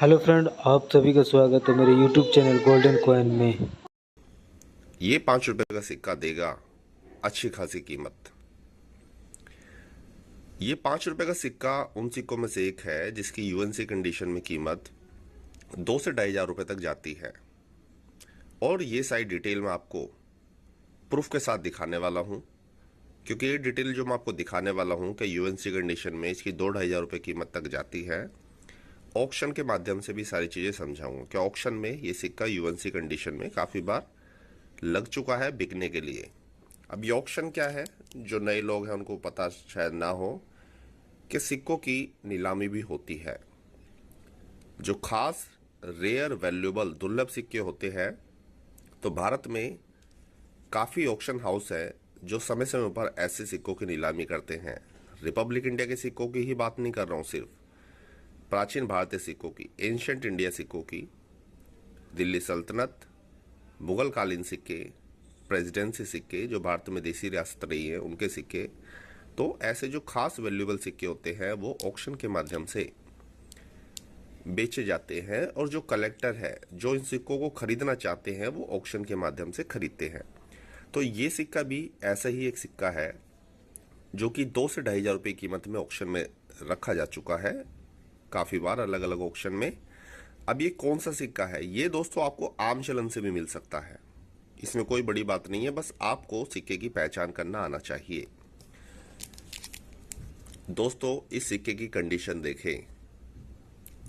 Hello friend, आप सभी का स्वागत है मेरे यूट्यूब चैनल गोल्डन कॉइन में। ये 5 रुपए का सिक्का देगा अच्छी खासी कीमत। ये 5 रुपए का सिक्का उन सिक्कों में से एक है जिसकी यूएनसी कंडीशन में कीमत 2 से 2,500 रुपए तक जाती है। और ये सारी डिटेल मैं आपको प्रूफ के साथ दिखाने वाला हूं, क्योंकि ये डिटेल जो मैं आपको दिखाने वाला हूं कि यूएनसी कंडीशन में इसकी 2-2,500 रुपए कीमत तक जाती है। ऑक्शन के माध्यम से भी सारी चीजें समझाऊंगा कि ऑक्शन में ये सिक्का यूएनसी कंडीशन में काफी बार लग चुका है बिकने के लिए। अब ये ऑक्शन क्या है, जो नए लोग हैं उनको पता शायद ना हो कि सिक्कों की नीलामी भी होती है। जो खास रेयर वैल्यूएबल दुर्लभ सिक्के होते हैं, तो भारत में काफ़ी ऑक्शन हाउस है जो समय समय पर ऐसे सिक्कों की नीलामी करते हैं। रिपब्लिक इंडिया के सिक्कों की ही बात नहीं कर रहा हूँ, सिर्फ प्राचीन भारतीय सिक्कों की, एंशियंट इंडिया सिक्कों की, दिल्ली सल्तनत, मुगल कालीन सिक्के, प्रेसिडेंसी सिक्के जो भारत में देसी रियासत रही है उनके सिक्के। तो ऐसे जो खास वैल्यूएबल सिक्के होते हैं वो ऑक्शन के माध्यम से बेचे जाते हैं, और जो कलेक्टर है जो इन सिक्कों को खरीदना चाहते हैं वो ऑक्शन के माध्यम से खरीदते हैं। तो ये सिक्का भी ऐसा ही एक सिक्का है जो कि 2 से 2,500 रुपये कीमत में ऑक्शन में रखा जा चुका है काफ़ी बार अलग अलग ऑक्शन में। अब ये कौन सा सिक्का है, ये दोस्तों आपको आम चलन से भी मिल सकता है, इसमें कोई बड़ी बात नहीं है, बस आपको सिक्के की पहचान करना आना चाहिए। दोस्तों इस सिक्के की कंडीशन देखें,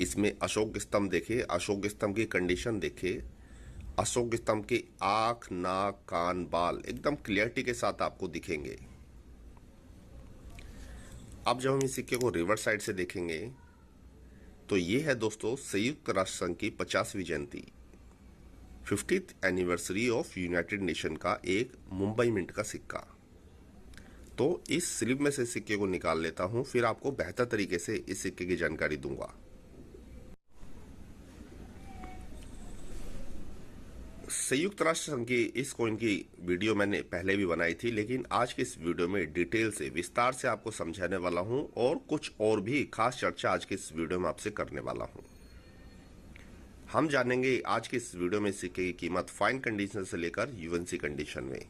इसमें अशोक स्तंभ देखें, अशोक स्तंभ की कंडीशन देखें, अशोक स्तंभ के आंख, नाक, कान, बाल एकदम क्लियरिटी के साथ आपको दिखेंगे। अब जब हम इस सिक्के को रिवर्स साइड से देखेंगे तो ये है दोस्तों संयुक्त राष्ट्र संघ की 50वीं जयंती, 50th anniversary of United nation का एक मुंबई मिंट का सिक्का। तो इस स्लिप में से सिक्के को निकाल लेता हूं, फिर आपको बेहतर तरीके से इस सिक्के की जानकारी दूंगा। संयुक्त राष्ट्र संघ की इस कॉइन की वीडियो मैंने पहले भी बनाई थी, लेकिन आज की इस वीडियो में डिटेल से विस्तार से आपको समझाने वाला हूं, और कुछ और भी खास चर्चा आज की इस वीडियो में आपसे करने वाला हूं। हम जानेंगे आज की इस वीडियो में सिक्के की कीमत फाइन कंडीशन से लेकर यूएनसी कंडीशन में।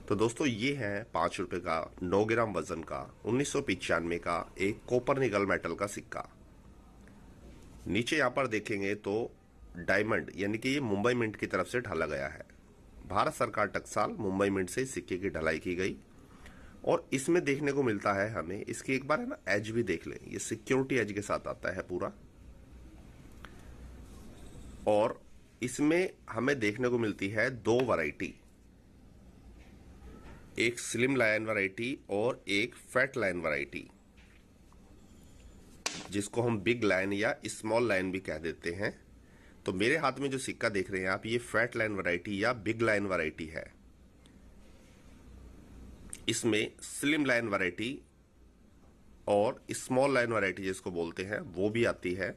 तो दोस्तों ये है 5 रुपए का 9 ग्राम वजन का 1995 का एक कॉपर निकल मेटल का सिक्का। नीचे यहाँ पर देखेंगे तो डायमंड यानी कि ये मुंबई मिंट की तरफ से ढाला गया है। भारत सरकार टकसाल मुंबई मिंट से सिक्के की ढलाई की गई, और इसमें देखने को मिलता है हमें, इसकी एक बार है ना एज भी देख लें, ये सिक्योरिटी एज के साथ आता है पूरा। और इसमें हमें देखने को मिलती है 2 वैरायटी, एक स्लिम लाइन वैरायटी और एक फैट लाइन वैरायटी, जिसको हम बिग लाइन या स्मॉल लाइन भी कह देते हैं। तो मेरे हाथ में जो सिक्का देख रहे हैं आप, ये फैट लाइन वैरायटी या बिग लाइन वैरायटी है। इसमें स्लिम लाइन वैरायटी और स्मॉल लाइन वैरायटी जिसको बोलते हैं वो भी आती है।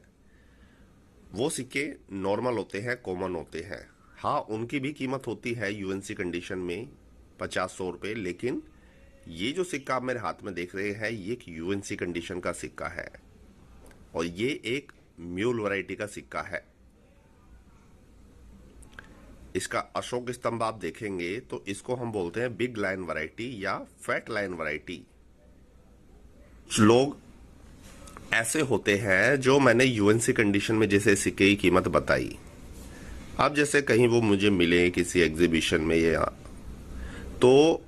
वो सिक्के नॉर्मल होते हैं, कॉमन होते हैं। हाँ, उनकी भी कीमत होती है यूएनसी कंडीशन में 50-100 रुपये, लेकिन ये जो सिक्का आप मेरे हाथ में देख रहे हैं ये एक यूएनसी कंडीशन का सिक्का है, और ये एक म्यूल वैरायटी का सिक्का है। इसका अशोक स्तंभ आप देखेंगे तो इसको हम बोलते हैं बिग लाइन वैरायटी या फैट लाइन वैरायटी। लोग ऐसे होते हैं जो मैंने यूएनसी कंडीशन में जैसे सिक्के की कीमत बताई, अब जैसे कहीं वो मुझे मिले किसी एग्जीबिशन में या, तो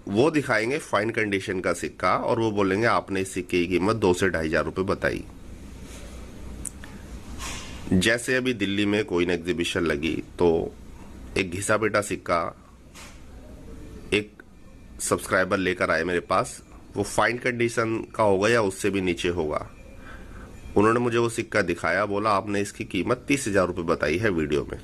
वो दिखाएंगे फाइन कंडीशन का सिक्का और वो बोलेंगे आपने इस सिक्के की कीमत 2 से 2,500 रुपये बताई। जैसे अभी दिल्ली में कोई एग्जीबिशन लगी तो एक घिसा बेटा सिक्का एक सब्सक्राइबर लेकर आए मेरे पास, वो फाइन कंडीशन का होगा या उससे भी नीचे होगा। उन्होंने मुझे वो सिक्का दिखाया, बोला आपने इसकी कीमत 30,000 रुपये बताई है वीडियो में।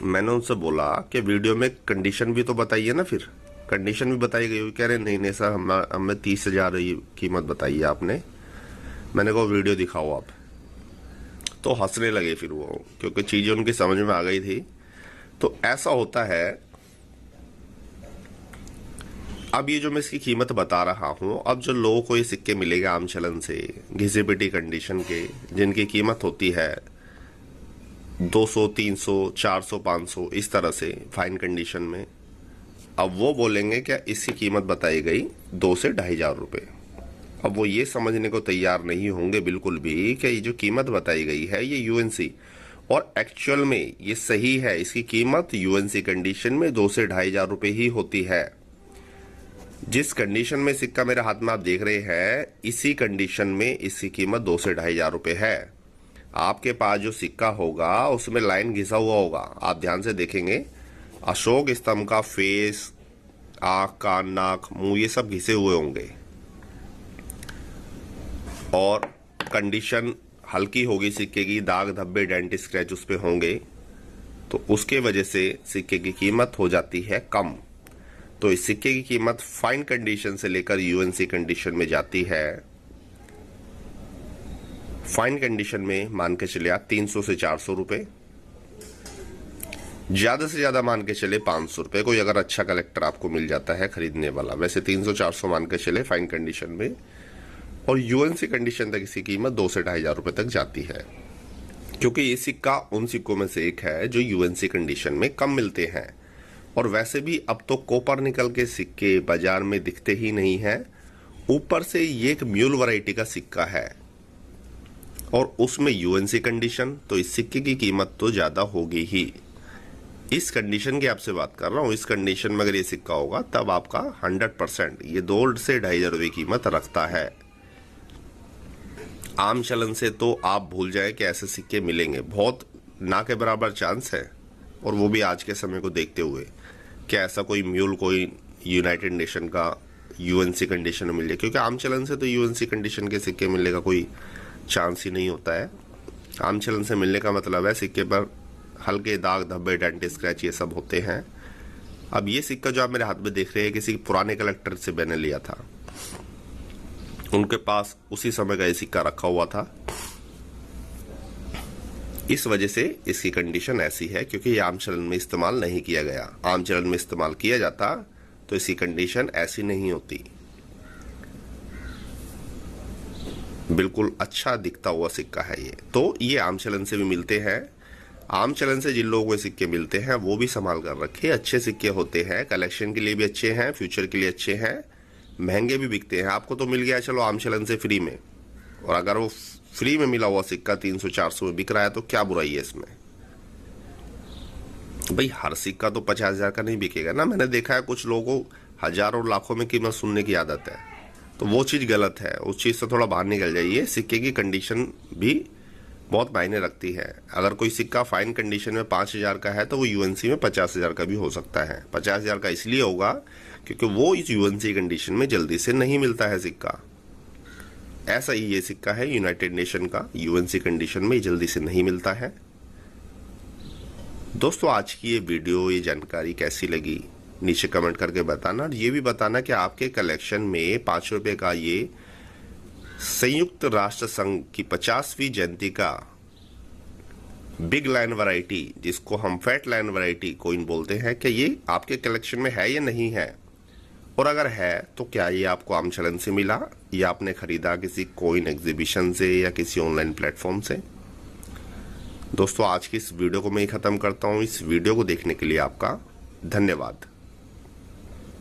मैंने उनसे बोला कि वीडियो में कंडीशन भी तो बताइए ना, फिर कंडीशन भी बताई गई। कह रहे नहीं नहीं सर, हमें 30,000 कीमत बताई है आपने। मैंने कहा वीडियो दिखाओ आप, तो हंसने लगे फिर वो, क्योंकि चीजें उनकी समझ में आ गई थी। तो ऐसा होता है अब ये जो मैं इसकी कीमत बता रहा हूं, अब जो लोगों को ये सिक्के मिलेगा आम चलन से घिसे पिटी कंडीशन के, जिनकी कीमत होती है 200, 300, 400, 500 इस तरह से फाइन कंडीशन में, अब वो बोलेंगे क्या इसकी कीमत बताई गई 2 से 2,500 रुपये। अब वो ये समझने को तैयार नहीं होंगे बिल्कुल भी कि ये जो कीमत बताई गई है ये यूएनसी, और एक्चुअल में ये सही है, इसकी कीमत यूएनसी कंडीशन में 2 से 2,500 रुपये ही होती है। जिस कंडीशन में सिक्का मेरे हाथ में आप देख रहे हैं, इसी कंडीशन में इसकी कीमत 2 से 2,500 रुपये है। आपके पास जो सिक्का होगा उसमें लाइन घिसा हुआ होगा, आप ध्यान से देखेंगे, अशोक स्तंभ का फेस, आंख, कान, नाक, मुंह, ये सब घिसे हुए होंगे और कंडीशन हल्की होगी सिक्के की, दाग धब्बे डेंट स्क्रैच उस पे होंगे, तो उसके वजह से सिक्के की कीमत हो जाती है कम। तो इस सिक्के की कीमत फाइन कंडीशन से लेकर यूएनसी कंडीशन में जाती है। फाइन कंडीशन में मान के चले आप 300 से 400 रुपए, ज्यादा से ज्यादा मान के चले 500 रुपए, कोई अगर अच्छा कलेक्टर आपको मिल जाता है खरीदने वाला। वैसे 300-400 मान के चले फाइन कंडीशन में, और यूएनसी कंडीशन तक इसकी कीमत 2 से 2,500 रुपए तक जाती है, क्योंकि ये सिक्का उन सिक्कों में से एक है जो यूएनसी कंडीशन में कम मिलते हैं। और वैसे भी अब तो कोपरनिकल के सिक्के बाजार में दिखते ही नहीं हैं, ऊपर से ये एक म्यूल वैरायटी का सिक्का है और उसमें यूएनसी कंडीशन, तो इस सिक्के की कीमत तो ज्यादा होगी ही। इस कंडीशन की आपसे बात कर रहा हूं, इस कंडीशन में अगर ये सिक्का होगा तब आपका 100% ये 2 से 2,500 रुपये कीमत रखता है। आम चलन से तो आप भूल जाए कि ऐसे सिक्के मिलेंगे, बहुत ना के बराबर चांस है, और वो भी आज के समय को देखते हुए कि ऐसा कोई म्यूल, कोई यूनाइटेड नेशन का यूएनसी कंडीशन में मिल जाए, क्योंकि आम चलन से तो यूएनसी कंडीशन के सिक्के मिलने का कोई चांस ही नहीं होता है। आम चलन से मिलने का मतलब है सिक्के पर हल्के दाग धब्बे डेंट स्क्रैच ये सब होते हैं। अब ये सिक्का जो आप मेरे हाथ में देख रहे हैं, किसी पुराने कलेक्टर से मैंने लिया था, उनके पास उसी समय का ये सिक्का रखा हुआ था, इस वजह से इसकी कंडीशन ऐसी है, क्योंकि ये आम चलन में इस्तेमाल नहीं किया गया। आम चलन में इस्तेमाल किया जाता तो इसकी कंडीशन ऐसी नहीं होती। बिल्कुल अच्छा दिखता हुआ सिक्का है ये। तो ये आम चलन से भी मिलते हैं। आम चलन से जिन लोगों को सिक्के मिलते हैं वो भी संभाल कर रखे, अच्छे सिक्के होते हैं, कलेक्शन के लिए भी अच्छे हैं, फ्यूचर के लिए अच्छे हैं, महंगे भी बिकते हैं। आपको तो मिल गया चलो आम चलन से फ्री में, और अगर वो फ्री में मिला हुआ सिक्का 300-400 में बिक रहा है तो क्या बुराई है इसमें। भाई हर सिक्का तो 50,000 का नहीं बिकेगा ना। मैंने देखा है कुछ लोगों को हजारों लाखों में कीमत सुनने की आदत है, तो वो चीज गलत है, उस चीज से थोड़ा बाहर निकल जाइए। सिक्के की कंडीशन भी बहुत मायने रखती है। अगर कोई सिक्का फाइन कंडीशन में 5,000 का है तो वो यूएनसी में 50,000 का भी हो सकता है। 50,000 का इसलिए होगा क्योंकि वो इस यूएनसी कंडीशन में जल्दी से नहीं मिलता है सिक्का। ऐसा ही ये सिक्का है यूनाइटेड नेशन का, यूएनसी कंडीशन में जल्दी से नहीं मिलता है। दोस्तों आज की ये वीडियो, ये जानकारी कैसी लगी नीचे कमेंट करके बताना, और ये भी बताना कि आपके कलेक्शन में 5 रुपए का ये संयुक्त राष्ट्र संघ की 50वीं जयंती का बिग लाइन वैरायटी, जिसको हम फैट लाइन वैरायटी कोइन बोलते हैं, कि ये आपके कलेक्शन में है या नहीं है, और अगर है तो क्या ये आपको आम चलन से मिला या आपने खरीदा किसी कोइन एग्जीबिशन से या किसी ऑनलाइन प्लेटफॉर्म से। दोस्तों आज की इस वीडियो को मैं ही खत्म करता हूं। इस वीडियो को देखने के लिए आपका धन्यवाद।